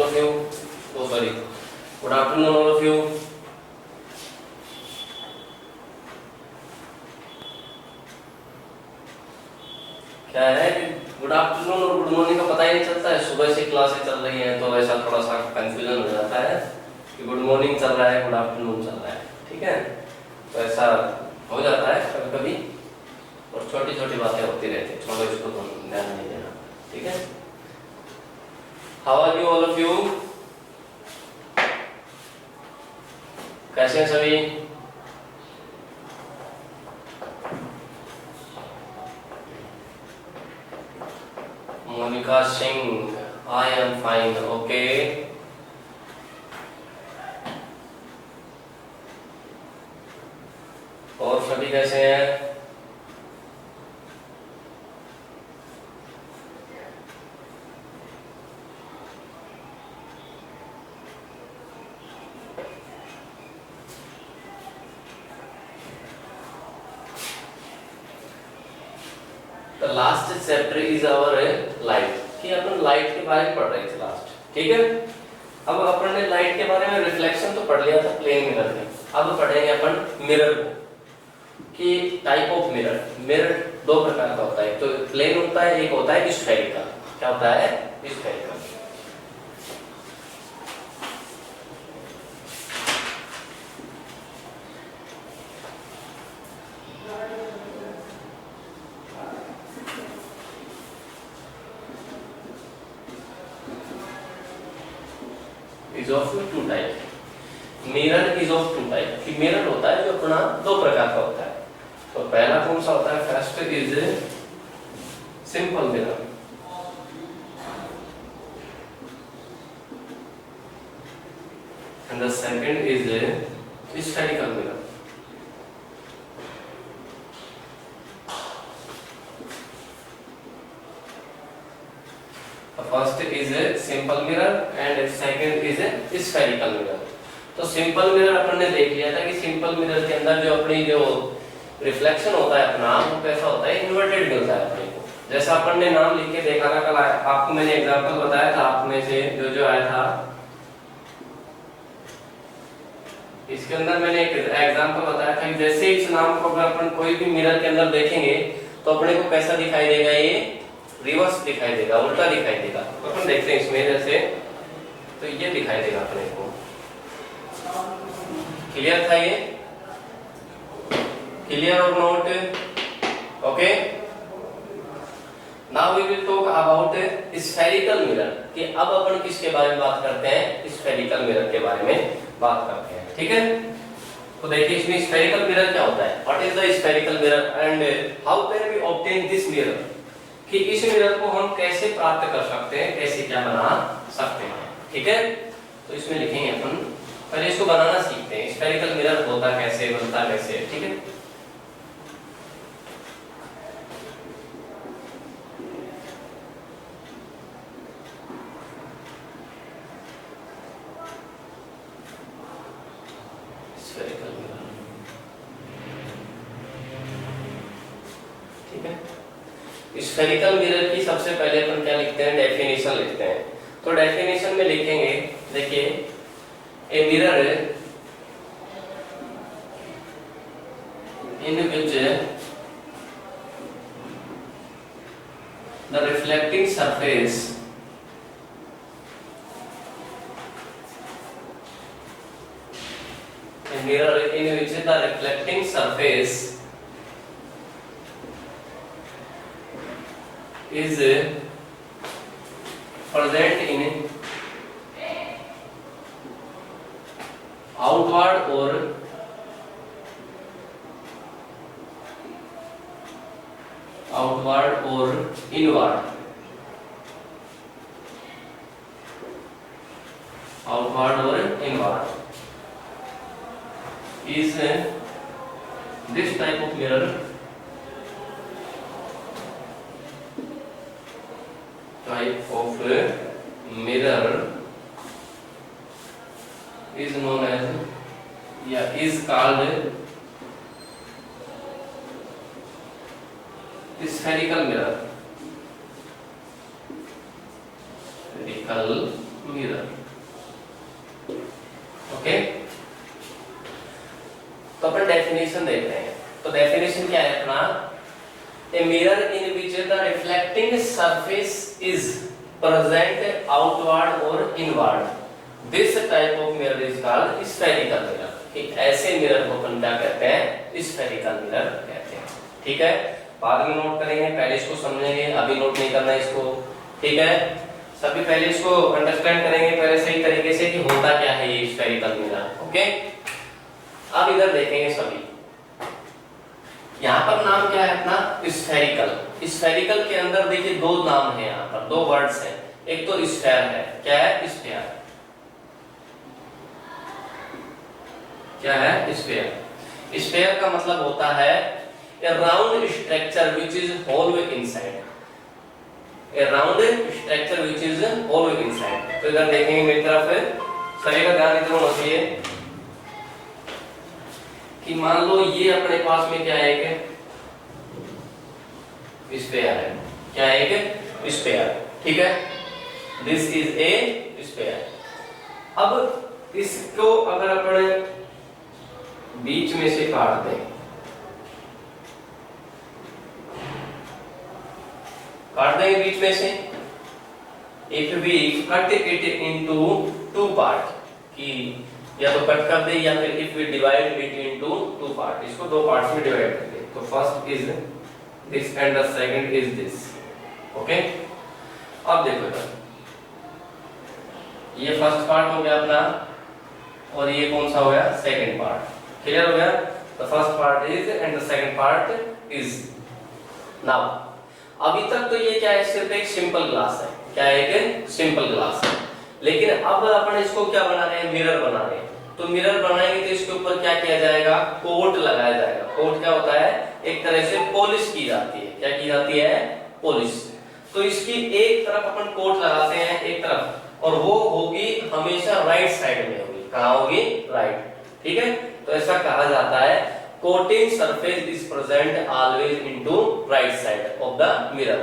of you. Oh sorry. Good afternoon all of you. क्या है कि गुड आफ्टरनून और गुड मॉर्निंग का पता ही नहीं चलता है। सुबह से क्लासें चल रही हैं तो ऐसा थोड़ा सा कंफ्यूजन हो जाता है कि गुड मॉर्निंग चल रहा है, गुड आफ्टरनून चल रहा है। ठीक है, तो ऐसा हो जाता है कभी कभी और छोटी छोटी बातें होती रहती है। चलो इसको तो ध्यान नहीं देना। ठीक है, how are you all of you? कैसे हैं सभी? Monika Singh, I am fine. Okay, और सभी कैसे हैं? The last chapter is our light कि अपन लाइट के बारे में पढ़ रहे थे लास्ट। ठीक है, अब अपन ने लाइट के बारे में रिफ्लेक्शन तो पढ़ लिया था प्लेन मिरर में। अब पढ़ेंगे अपन मिरर को कि टाइप ऑफ मिरर। मिरर दो प्रकार का होता है, तो प्लेन होता है, एक होता है स्फेरिकल। क्या होता है? Spherical. is of two type. Mirror is of two type कि मिरर होता है जो अपना दो प्रकार का होता है। तो पहला कौन सा होता है? First is simple mirror and the second is spherical mirror. First is a simple mirror and second is a spherical mirror. तो सिंपल मिरर अपन ने देख लिया था कि सिंपल मिरर के अंदर जो अपनी जो रिफ्लेक्शन होता है अपना वो कैसा होता है? इन्वर्टेड मिलता है अपने को। जैसा अपन ने नाम लिख के देखा था कल, आपको मैंने एग्जांपल बताया था, आप में से जो आया था इसके अंदर मैंने एक एग्जांपल बताया था कि जैसे इस नाम को अगर अपन कोई भी मिरर के अंदर देखेंगे तो अपने को कैसा दिखाई देगा? ये रिवर्स दिखाई देगा, उल्टा दिखाई देगा। तो अपन देखते हैं इसमें जैसे, तो ये दिखाई देगा अपने को। क्लियर था ये? क्लियर और note? Okay, now we will talk about spherical mirror कि अब अपन किसके बारे में बात करते हैं? स्फेरिकल मिरर के बारे में बात करते हैं। ठीक है, तो देखिए इसमें स्फेरिकल मिरर क्या होता है? What is the spherical mirror and how can we obtain this mirror कि इस मिरर को हम कैसे प्राप्त कर सकते हैं, कैसे क्या बना सकते हैं। ठीक है, तो इसमें लिखेंगे अपन, पहले इसको बनाना सीखते हैं। स्फेरिकल मिरर होता कैसे, बनता कैसे। ठीक है, स्फेरिकल मिरर। ठीक है, स्फेरिकल मिरर की सबसे पहले अपन क्या लिखते हैं? डेफिनेशन लिखते हैं। तो डेफिनेशन में लिखेंगे, देखिए ए mirror in which the reflecting surface a mirror in which the reflecting surface is present in outward or inward, outward or inward is this type of mirror is known as is called spherical mirror. Spherical mirror. Okay, तो अपन definition देख रहे हैं। तो definition क्या है अपना, a mirror in which the reflecting surface is present outward और inward, this type of mirror is called spherical mirror. कि ऐसे मिरर को अपन क्या कहते हैं, स्फेरिकल मिरर कहते हैं। ठीक है, बाद में नोट करेंगे, पहले इसको समझेंगे, अभी नोट नहीं करना इसको। ठीक है, सभी पहले इसको अंडरस्टैंड करेंगे पहले सही तरीके से कि होता क्या है ये स्फेरिकल मिरर। ओके, अब इधर देखेंगे सभी, यहाँ पर नाम क्या है अपना, स्फेरिकल। स्फेरिकल के अंदर देखिए दो नाम है, यहाँ पर दो वर्ड्स हैं। एक तो स्फेयर है, क्या है स्फेयर, क्या है स्फेयर। स्फेयर का मतलब होता है a round structure which is hollow inside, a round structure which is hollow inside. तो इधर देखेंगे मेरी तरफ, सभी का ध्यान इधर होना चाहिए कि मान लो ये अपने पास में क्या है, एक स्फेयर है, क्या है एक स्फेयर। ठीक है, दिस इज ए स्फेयर। अब इसको अगर अपन बीच में से काट दें, काट देंगे बीच में से, if we cut it into two part, कि या तो कट कर दे या फिर if we divide it into two part, इसको दो पार्ट्स में डिवाइड कर दे। तो first is this and the second is this. Okay, अब देखो ये फर्स्ट पार्ट हो गया अपना, और ये कौन सा हो गया, सेकंड पार्ट। क्लियर हो गया, the first part is and the second part is. Now अभी तक तो ये क्या है, सिर्फ एक सिंपल ग्लास है, क्या है, एक सिंपल ग्लास है। लेकिन अब अपन इसको क्या बना रहे हैं, मिरर बना रहे हैं। तो मिरर बनाएंगे तो इसके ऊपर क्या किया जाएगा, कोट लगाया जाएगा। कोट क्या होता है, एक तरह से पॉलिश की जाती है। क्या की जाती है, पॉलिश। तो इसकी एक तरफ अपन कोट लगाते हैं, एक तरफ, और वो होगी हमेशा राइट साइड में होगी। कहाँ होगी, राइट। ठीक है, तो ऐसा कहा जाता है coating surface is present always into right side of the mirror,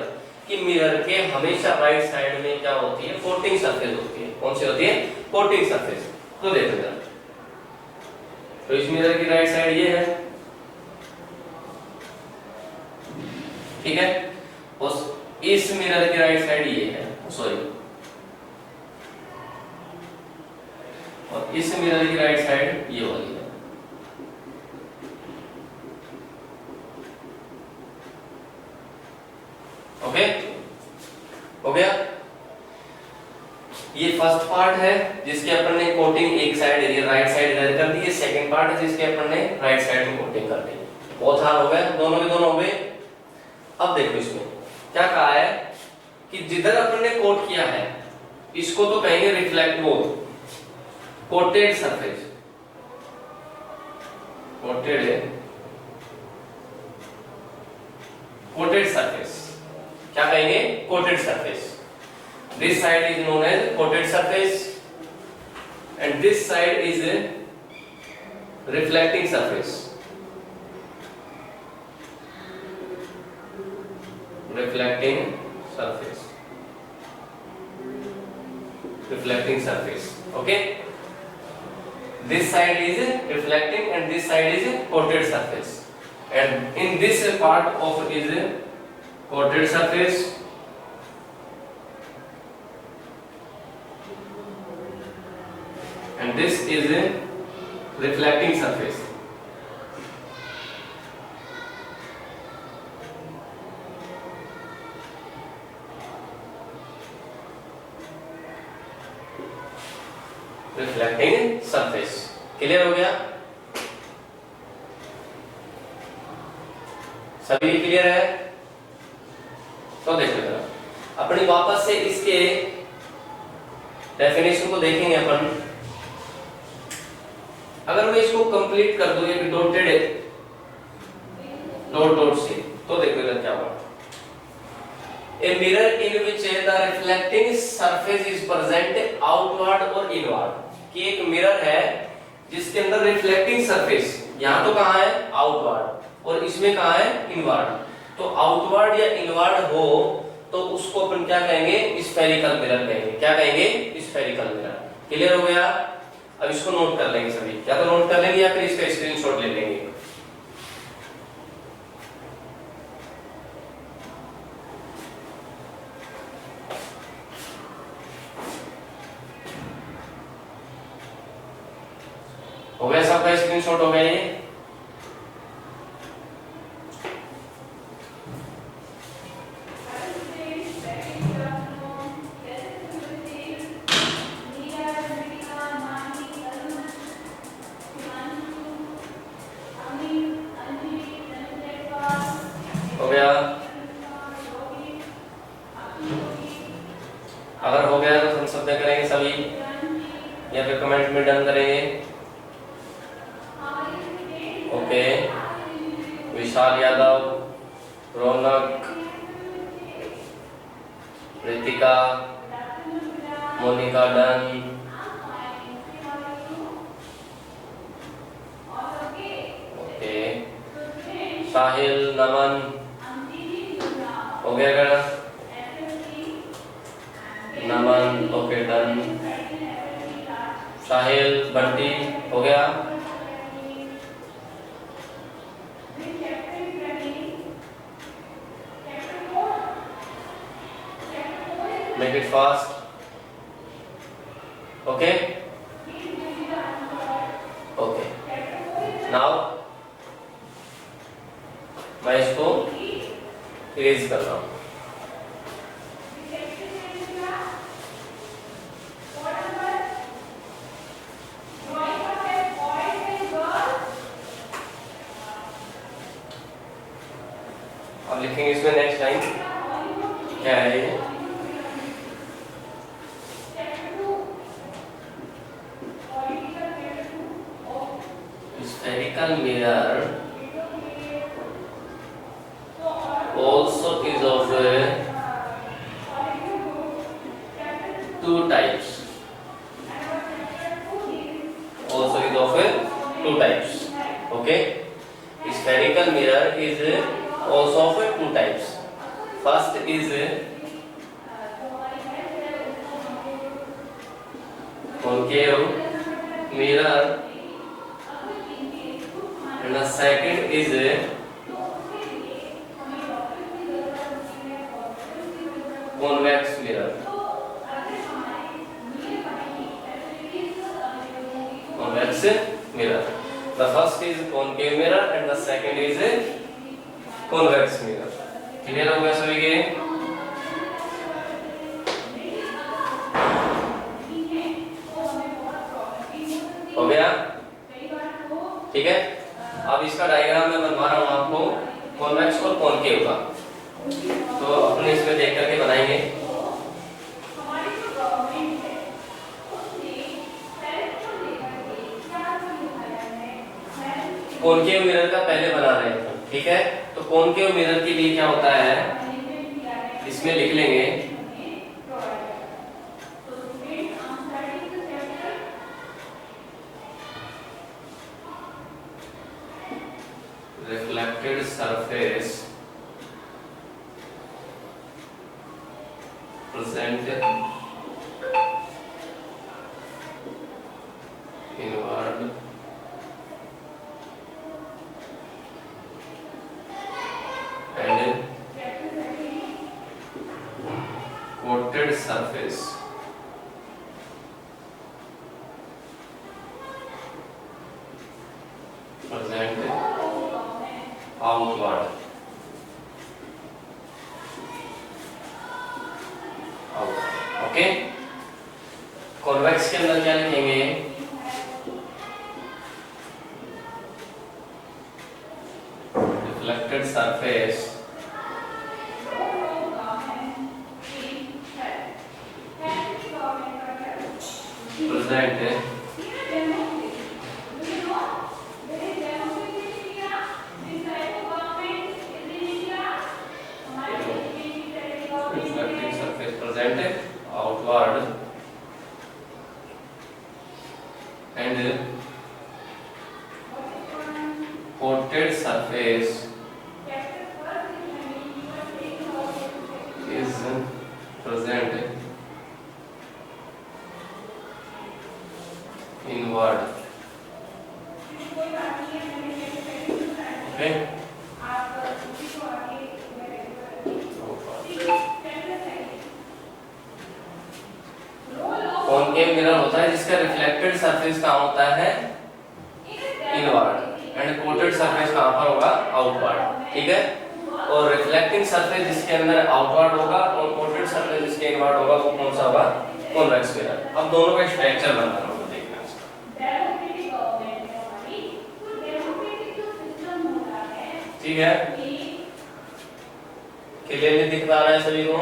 कि मिरर के हमेशा राइट साइड में क्या होती है, कोटिंग सरफेस होती है। कौन सी होती है, कोटिंग सरफेस। तो देखो जरा, तो इस मिरर की राइट साइड ये है, ठीक है, और इस मिरर की राइट साइड ये है, सॉरी, और इस मिरर की राइट साइड ये वाली है। ओके, हो गया। ये फर्स्ट पार्ट है जिसके अपन ने कोटिंग एक साइड, ये राइट साइड इधर कर दी। ये सेकंड पार्ट है जिसके अपन ने राइट साइड में कोटिंग कर दी। बहुत हार हो गया, दोनों के दोनों हो गए। अब देखो इसमें क्या कहा है कि जिधर अपन ने कोट किया है इसको तो कहेंगे रिफ्लेक्ट वो कोटेड सरफेस, कोटेड सरफेस क्या कहेंगे, coated surface. This side is known as coated surface and this side is reflecting surface. Reflecting surface. Reflecting surface. Okay. This side is reflecting and this side is coated surface. And in this part of is coated surface. And this is a reflecting surface. Reflecting surface. Clear हो गया? सभी clear है? तो देखो जरा अपनी वापस से इसके डेफिनेशन को देखेंगे अपन। अगर मैं इसको कंप्लीट कर दूं एक डॉटेड डॉट से, तो देखो इधर क्या होगा। ए mirror in which the reflecting surface is present outward और इनवर्ड, कि एक मिरर है जिसके अंदर रिफ्लेक्टिंग सरफेस यहां तो कहां है, आउटवर्ड, और इसमें कहां है, इनवर्ड। तो आउटवर्ड या इनवर्ड हो तो उसको अपन क्या कहेंगे, स्फेरिकल मिरर कहेंगे। क्या कहेंगे, स्फेरिकल मिरर। क्लियर हो गया? अब इसको नोट कर लेंगे सभी, या तो नोट कर लेंगे या फिर इसका स्क्रीनशॉट ले लेंगे। हो गया सबका स्क्रीनशॉट? हो गया ये? हो गया? अगर हो गया तो हम सब करेंगे सभी, या फिर कमेंट में डन करेंगे। ओके, विशाल यादव, रौनक, रितिका, मोनिका डन, ओके, साहिल, नमन, हो गया क्या? नमन, ओके डन। साहिल, बंटी, हो गया? Make it fast. Okay? Okay. Now मैं इसको इरेज कर रहा हूँ। अब लिखेंगे इसमें नेक्स्ट लाइन क्या है ये? Spherical mirror also is of two types. Also is of two types. Okay? Spherical mirror is also of two types. First is concave mirror, and the second is convex mirror. Convex mirror. The first is concave mirror and the second is convex mirror. Clear हो गया सभी के? हो गया? ठीक है, अब इसका डायग्राम मैं बनवा रहा हूँ आपको कॉन्वेक्स और कॉनकेव का, तो अपने इसमें देख करके बनाएंगे। कॉनकेव मिरर का पहले बना रहे हैं, ठीक है? तो कॉनकेव मिरर के लिए क्या होता है, इसमें लिख लेंगे reflected surface present inward and coated surface present outward. Okay, convex के अंदर क्या लिखेंगे, reflected surface present outward and coated surface is inward. Okay. Concave mirror होता है जिसका रिफ्लेक्टेड सरफेस कहाँ होता है, इनवर्ड, एंड कोटेड सरफेस कहाँ पर होगा, आउटवर्ड, ठीक है। और रिफ्लेक्टिंग सरफेस जिसके अंदर आउटवर्ड होगा और कोटेड सरफेस जिसके इनवर्ड होगा वो कौन सा होगा, कॉन्वेक्स मिरर। अब दोनों का स्ट्रक्चर बना रहा हूँ, देखना इसका, ठीक है। क्लियरली दिख रहा है सभी को?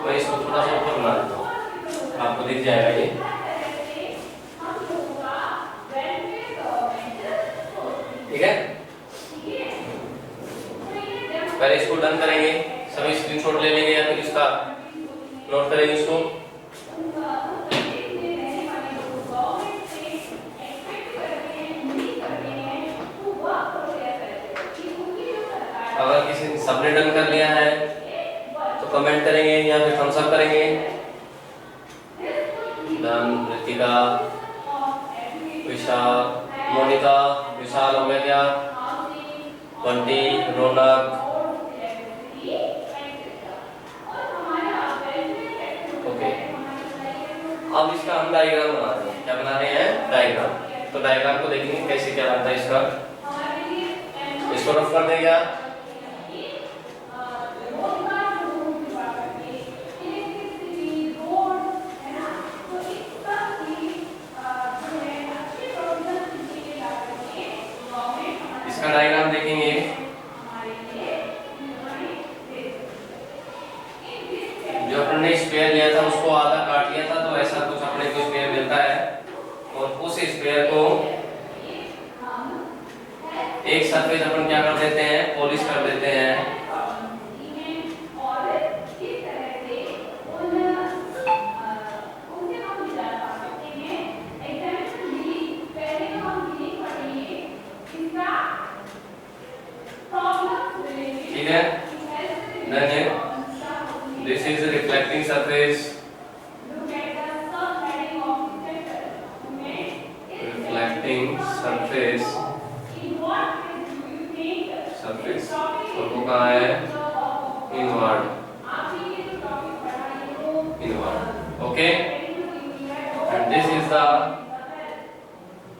मैं इसको थोड़ा सा ऊपर बना देता हूँ, आपको दिख जाएगा ये। ठीक है, पहले इसको डन करेंगे, सभी स्क्रीनशॉट ले लेंगे या फिर इसका नोट करेंगे इसको। अगर किसी ने सबने डन कर लिया है तो कमेंट करेंगे या फिर थम्स अप करेंगे। डन, ऋतिका, विशाल, मोनिका, विशाल हो गया क्या, बंटी, रौनक, ओके। अब इसका हम डायग्राम बना रहे हैं, क्या बना रहे हैं, डायग्राम। तो डायग्राम को देखेंगे कैसे क्या बनता है इसका, इसको रफ कर देगा। इसका डायग्राम देखेंगे, जो अपने ने स्क्वायर लिया था उसको आधा काट लिया था, तो ऐसा कुछ अपने को स्क्वायर मिलता है। और उस स्क्वायर को एक सरफेस अपन क्या कर देते हैं, पॉलिश कर देते हैं। ठीक है, this is a reflecting surface, reflecting surface, surface, और वो कहाँ है, inward, inward, okay, and this is the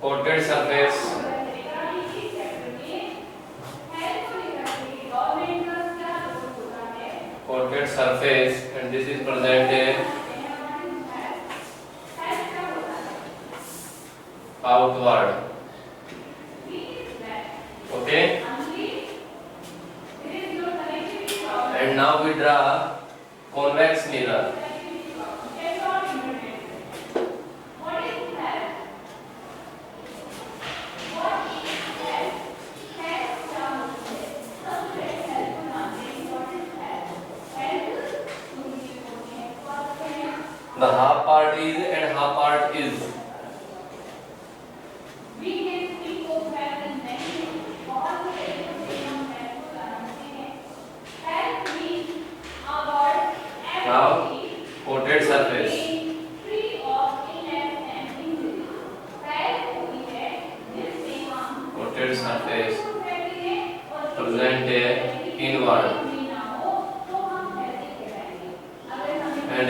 coated surface, coated surface, and this is presented outward, okay, and now we draw convex mirror. The half part is and half part is. Now coated surface. Coated surface present inward and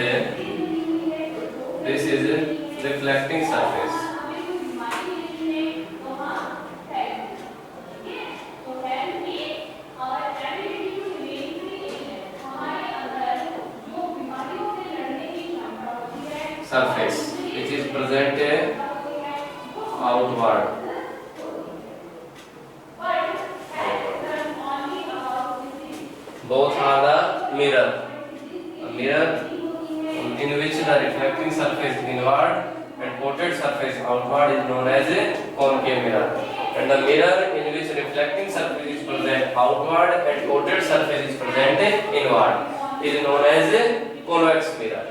this is a reflecting surface. Surface which is presented outward. Both are the mirror. A mirror in which the reflecting surface inward and coated surface outward is known as a concave mirror. And the mirror in which reflecting surface is present outward and coated surface is present inward is known as a convex mirror.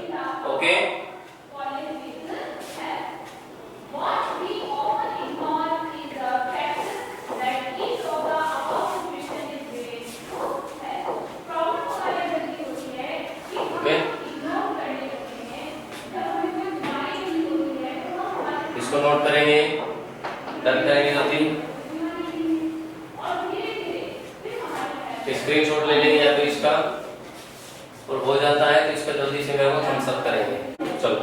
Okay. इसको note करेंगे, done करेंगे जल्दी, screenshot ले लेंगे या तो इसका, और हो जाता है तो इसका जल्दी से मेरे को थम्स अप करेंगे। चलो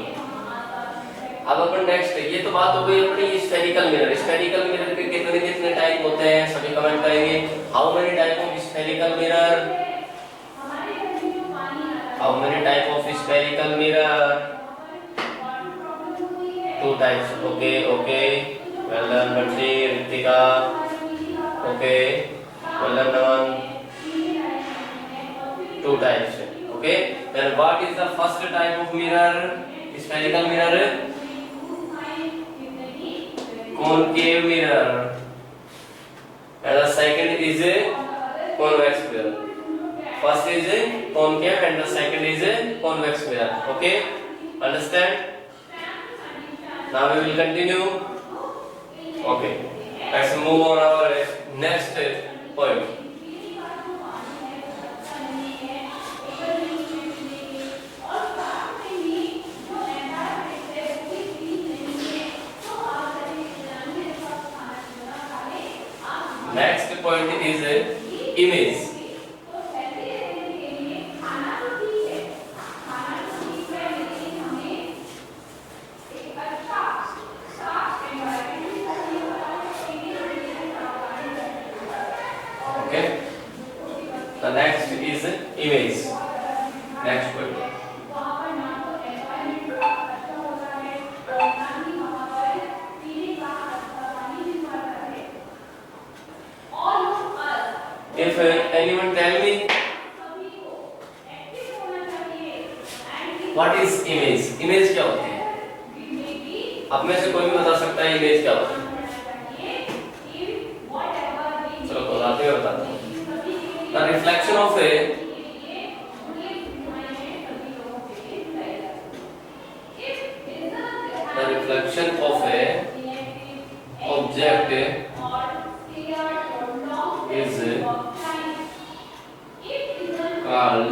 अब अपन नेक्स्ट, ये तो बात हो गई अपनी स्फेरिकल मिरर। स्फेरिकल मिरर के कितने कितने टाइप होते हैं सभी कमेंट करेंगे। How many type of spherical mirror, how many type of spherical mirror, 2 types, okay okay, well done Bunty, Ritika, okay, well done Naman, 2 types, okay, then what is the first type of mirror, spherical mirror, concave mirror, and the second is a convex mirror. First is a concave and the second is a convex mirror, okay, understand? Now we will continue, okay, let's move on our next point. Next point is image. Okay. The next is image. Next point. If anyone tell me what is image? Image क्या होती है? आप में से कोई भी बता सकता है image क्या होती है? चलो बताते हैं, बताता हूँ। The reflection of a object is called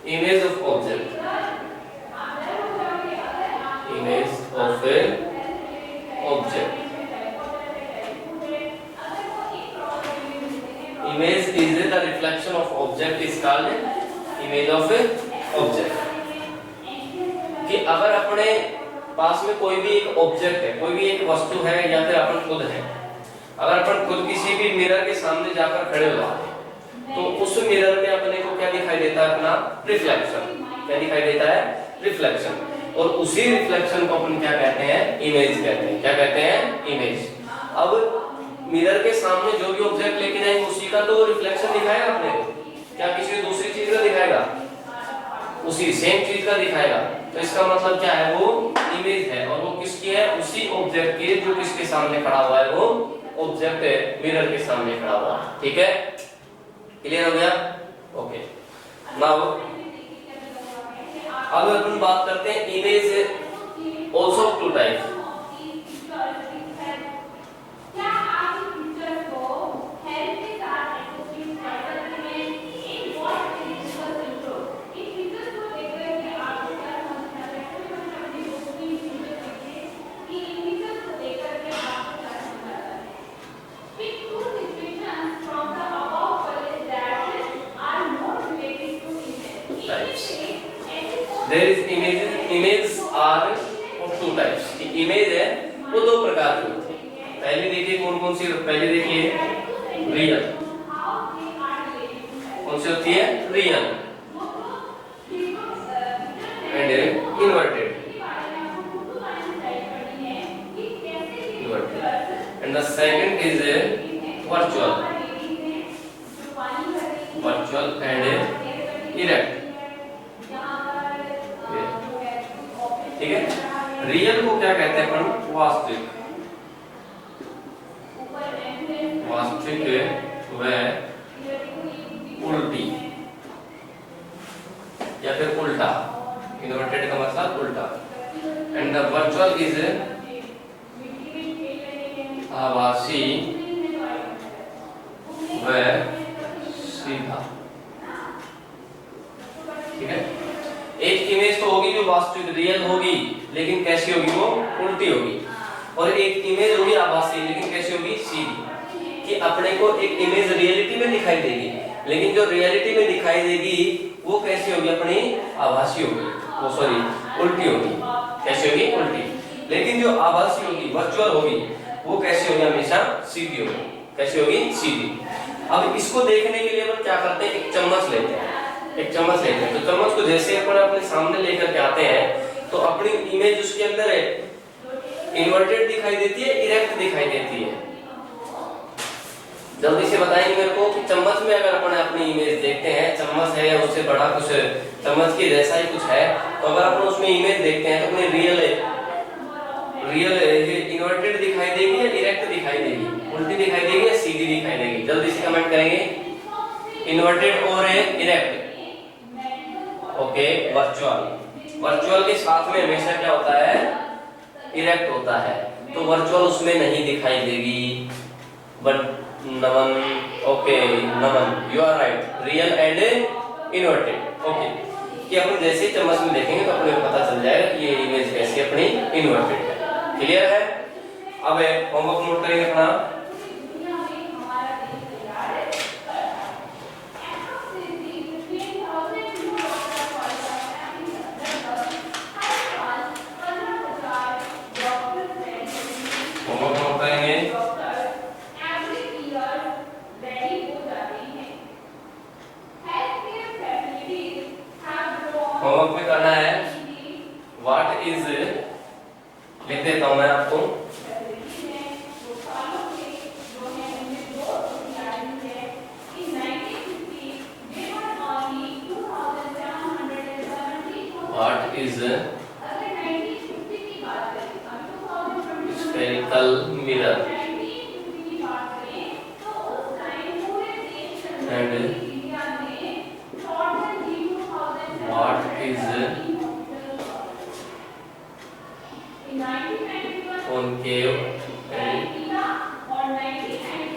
image of object. Image of a object. Image is the reflection of object is called image of a object. कि अगर अपने पास में कोई भी एक ऑब्जेक्ट है, कोई भी एक वस्तु है या फिर अपन खुद है, अगर अपन खुद किसी भी मिरर के सामने जाकर खड़े हो जाते हैं तो उस मिरर में अपने को क्या दिखाई देता है? अपना रिफ्लेक्शन। क्या दिखाई देता है? रिफ्लेक्शन। और उसी रिफ्लेक्शन को अपन क्या कहते हैं? इमेज कहते हैं। क्या कहते हैं? इमेज। अब मिरर के सामने जो भी ऑब्जेक्ट लेके जाएंगे उसी का तो रिफ्लेक्शन दिखाएगा अपने को, क्या किसी दूसरी चीज का दिखाएगा? उसी सेम चीज का दिखाएगा। तो इसका मतलब क्या है? वो इमेज है। और वो किसकी है? उसी ऑब्जेक्ट की, जो किसके सामने खड़ा हुआ है, वो ऑब्जेक्ट है मिरर के सामने खड़ा हुआ है। ठीक है, क्लियर हो गया? ओके। नाउ अब अपन बात करते हैं image also 2 types. There is images are of 2 types. Image है वो 2 प्रकार की होती है। पहले देखिए कौन कौन सी, पहले देखिए रियल। कौन सी होती है? Real and inverted. And the second is virtual. Virtual and erect. ठीक है, रियल को क्या कहते हैं अपन? वास्तविक। वास्तविक वह उल्टी या फिर उल्टा। इन्वर्टेड का मतलब उल्टा। एंड द वर्चुअल इज आभासी वह सीधा। ठीक है, एक इमेज तो होगी जो वास्तविक रियल होगी, लेकिन कैसी होगी वो उल्टी होगी। और एक इमेज होगी आभासी, लेकिन कैसी होगी सीधी। कि अपने को एक इमेज रियलिटी में दिखाई देगी, लेकिन जो रियलिटी में दिखाई देगी वो कैसी होगी अपनी आभासी होगी, वो सॉरी उल्टी होगी। कैसी होगी उल्टी। लेकिन जो आभासी होगी वर्चुअल होगी वो कैसी होगी हमेशा सीधी होगी। कैसी होगी सीधी। अब इसको देखने के लिए अपन क्या करते हैं, एक चम्मच लेते हैं। एक चम्मच लेते हैं तो चम्मच को जैसे अपन अपने सामने लेकर के आते हैं तो अपनी इमेज उसके अंदर है इन्वर्टेड दिखाई देती है, इरेक्ट दिखाई देती है। जल्दी से बताएंगे मेरे को कि चम्मच में अगर अपन अपनी इमेज देखते हैं, चम्मच है या उससे बड़ा कुछ चम्मच के जैसा ही कुछ है, तो अगर अपन उसमें इमेज देखते हैं तो अपनी रियल ये इन्वर्टेड दिखाई देगी या इरेक्ट दिखाई देगी, उल्टी दिखाई देगी या सीधी दिखाई देगी। जल्दी से कमेंट करेंगे, इन्वर्टेड और इरेक्ट। ओके, वर्चुअल के साथ में हमेशा क्या होता है, इरेक्ट होता है, तो वर्चुअल उसमें नहीं दिखाई देगी। But Naman, okay Naman you are right, real and inverted. Okay, कि अपन जैसे ही चम्मच में देखेंगे तो अपने को पता चल जाएगा कि ये इमेज कैसी अपनी इन्वर्टेड है। क्लियर है। अब होमवर्क नोट करेंगे अपना। होमवर्क नोट करेंगे। होमवर्क में करना है व्हाट इज, लिख देता हूं मैं आपको। What is spherical mirror and what is concave and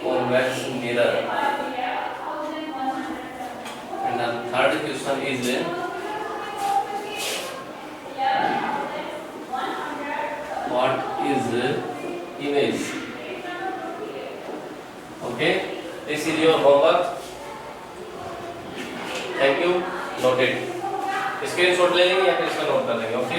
convex mirror, and the third question is what is image. Okay, this is your homework. Thank you. Noted. Screenshot ले लेंगे या फिर इसका नोट कर लेंगे। ओके।